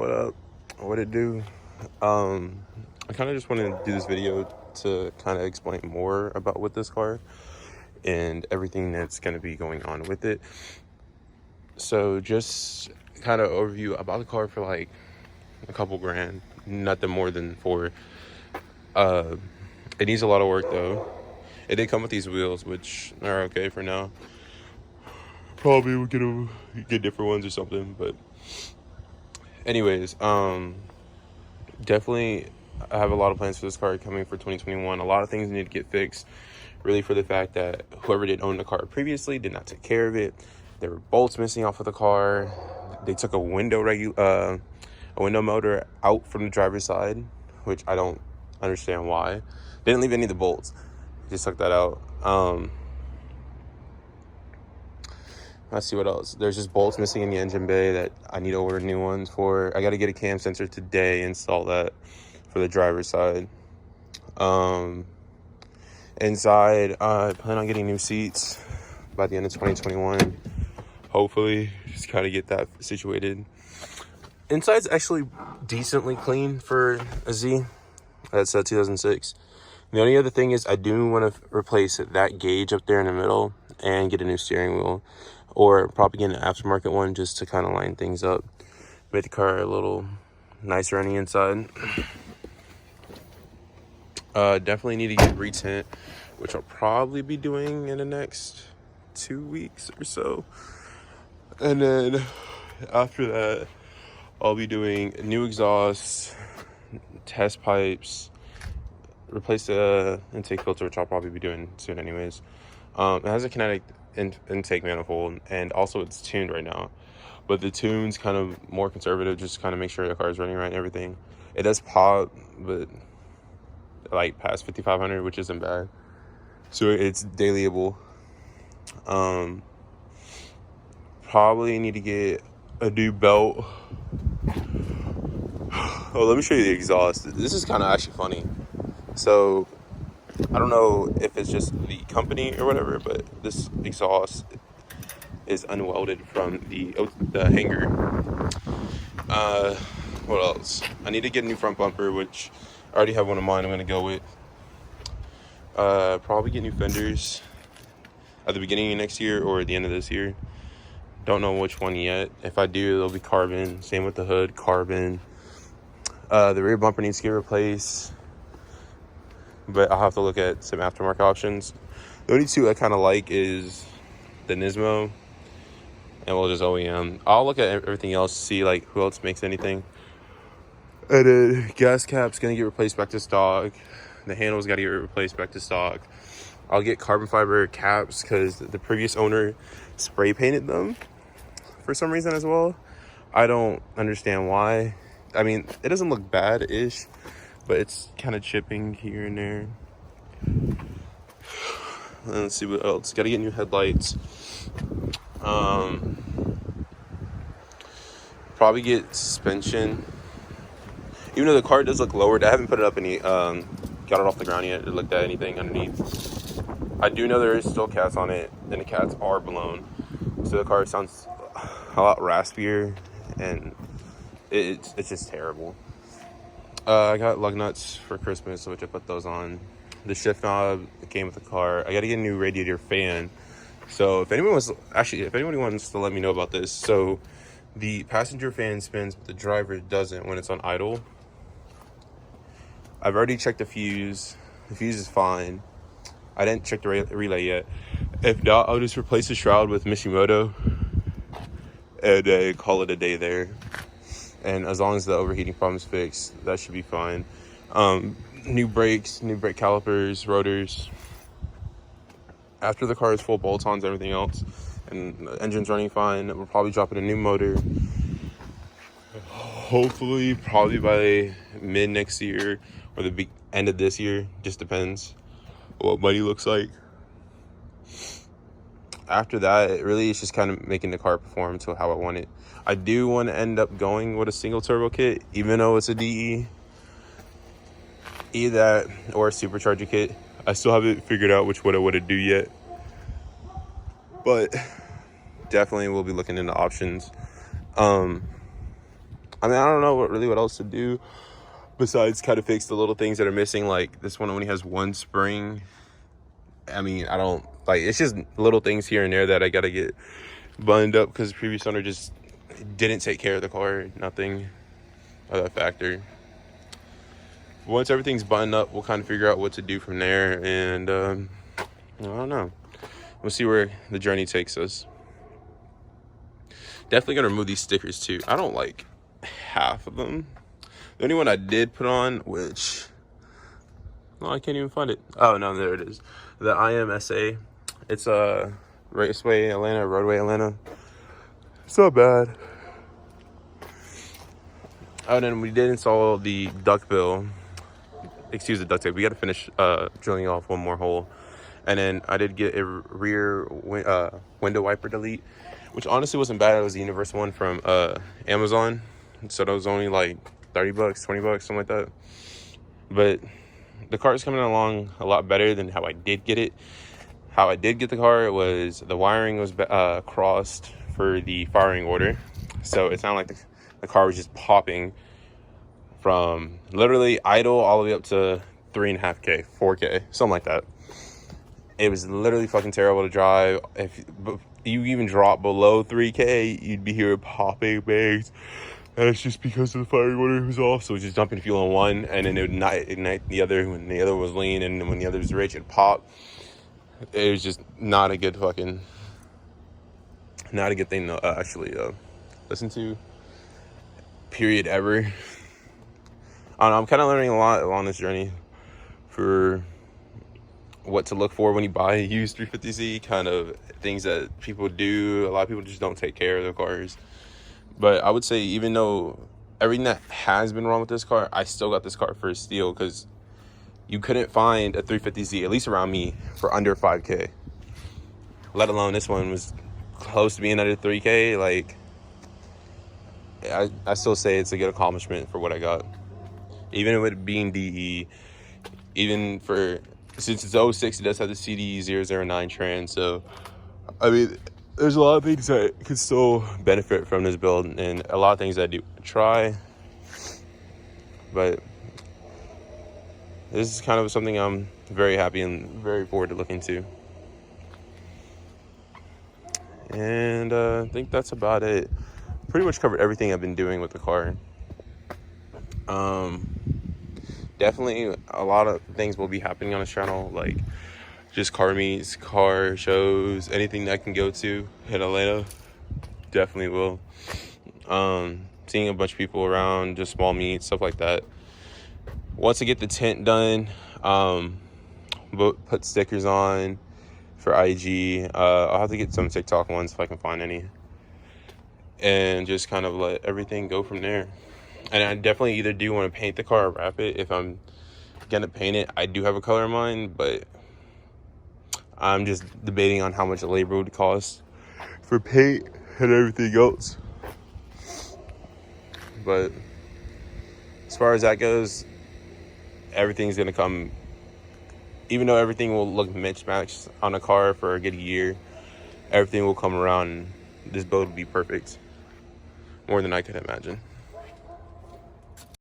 What up? What it do? I kind of just wanted to do this video to kind of explain more about with this car and everything that's going to be going on with it. So just kind of overview about the car for like a couple grand, nothing more than four. It needs a lot of work though. It did come with these wheels, which are okay for now. Probably we'll get different ones or something, but anyways, definitely I have a lot of plans for this car coming for 2021. A lot of things need to get fixed, really, for the fact that whoever did own the car previously did not take care of it. There were bolts missing off of the car. They took a window motor out from the driver's side, which I don't understand why. They didn't leave any of the bolts. Just took that out. Let's see what else. There's just bolts missing in the engine bay that I need to order new ones for. I got to get a cam sensor today, install that for the driver's side. Inside, I plan on getting new seats by the end of 2021. Hopefully, just kind of get that situated. Inside's actually decently clean for a Z. That's a 2006. The only other thing is I do want to replace that gauge up there in the middle and get a new steering wheel, or probably get an aftermarket one just to kind of line things up, make the car a little nicer on the inside. Definitely need to get retint, which I'll probably be doing in the next 2 weeks or so. And then after that, I'll be doing new exhaust, test pipes, replace the intake filter, which I'll probably be doing soon anyways. It has a kinetic intake manifold, and also it's tuned right now, but the tune's kind of more conservative, just kind of make sure the car is running right and everything. It does pop, but like past 5,500, which isn't bad, so it's dailyable. Probably need to get a new belt. Oh, let me show you the exhaust. This is kind of actually funny. So I don't know if it's just the company or whatever, but this exhaust is unwelded from the hanger. What else? I need to get a new front bumper, which I already have one of mine I'm going to go with. Probably get new fenders at the beginning of next year or at the end of this year. Don't know which one yet. If I do, it'll be carbon. Same with the hood, carbon. The rear bumper needs to get replaced, but I'll have to look at some aftermarket options. The only two I kind of like is the Nismo, and we'll just OEM. I'll look at everything else, see like who else makes anything. And then gas cap's gonna get replaced back to stock. The handle's got to get replaced back to stock. I'll get carbon fiber caps because the previous owner spray painted them for some reason as well. I don't understand why. I mean, it doesn't look bad-ish, but it's kind of chipping here and there. Let's see what else. Got to get new headlights. Probably get suspension. Even though the car does look lowered, I haven't put it up any, got it off the ground yet, or looked at anything underneath. I do know there is still cats on it, and the cats are blown. So the car sounds a lot raspier, and it's just terrible. I got lug nuts for Christmas, which I put those on. The shift knob came with the car. I got to get a new radiator fan. So if anybody wants to let me know about this. So the passenger fan spins, but the driver doesn't when it's on idle. I've already checked the fuse. The fuse is fine. I didn't check the relay yet. If not, I'll just replace the shroud with Mishimoto and call it a day there. And as long as the overheating problem's fixed, that should be fine. New brakes, new brake calipers, rotors. After the car is full bolt-ons, everything else, and the engine's running fine, we'll probably drop in a new motor. Hopefully, probably by mid next year or the end of this year. Just depends what money looks like. After that, it really is just kind of making the car perform to how I want it. I do want to end up going with a single turbo kit, even though it's a DE. Either that or a supercharger kit. I still haven't figured out which one I want to do yet, but definitely we'll be looking into options. I mean, I don't know what else to do besides kind of fix the little things that are missing. Like this one only has one spring. I mean, I don't like, it's just little things here and there that I gotta get buttoned up because the previous owner just didn't take care of the car. Nothing of that factor. Once everything's buttoned up, we'll kind of figure out what to do from there. And I don't know, we'll see where the journey takes us. Definitely gonna remove these stickers too. I don't like half of them. The only one I did put on, which, no, I can't even find it. Oh no, there it is. The IMSA. It's a Raceway Atlanta, Roadway Atlanta. It's not bad. Oh, and then we did install the duckbill. Excuse the duct tape. We got to finish drilling off one more hole. And then I did get a rear window wiper delete, which honestly wasn't bad. It was the universal one from Amazon. So that was only like 30 bucks, 20 bucks, something like that. But the car is coming along a lot better than how I did get it. How I did get the car was the wiring was crossed for the firing order. So it sounded like the car was just popping from literally idle all the way up to 3.5K, 4K, something like that. It was literally fucking terrible to drive. If you even drop below 3K, you'd be hearing popping bangs. And it's just because of the firing order was off. So it was just dumping fuel in one, and then it would not ignite the other when the other was lean, and when the other was rich, it'd pop. It was just not a good thing to actually listen to, period, ever. I don't know, I'm kind of learning a lot along this journey for what to look for when you buy a used 350Z, kind of things that people do. A lot of people just don't take care of their cars. But I would say, even though everything that has been wrong with this car, I still got this car for a steal, because you couldn't find a 350Z, at least around me, for under 5K. Let alone this one was close to being under 3K. Like, I still say it's a good accomplishment for what I got. Even with it being DE, even for, since it's 06, it does have the CD009 trans. So, I mean, there's a lot of things that could still benefit from this build, and a lot of things I do try. But this is kind of something I'm very happy and very forward to looking to. And I think that's about it. Pretty much covered everything I've been doing with the car. Definitely a lot of things will be happening on this channel, like just car meets, car shows, anything that I can go to in Atlanta. Definitely will. Seeing a bunch of people around, just small meets, stuff like that. Once I get the tint done, put stickers on for IG. I'll have to get some TikTok ones if I can find any, and just kind of let everything go from there. And I definitely either do want to paint the car or wrap it. If I'm gonna paint it, I do have a color in mind, but I'm just debating on how much the labor would cost for paint and everything else. But as far as that goes, everything's gonna come. Even though everything will look mismatched on a car for a good year, everything will come around and this build will be perfect. More than I could imagine.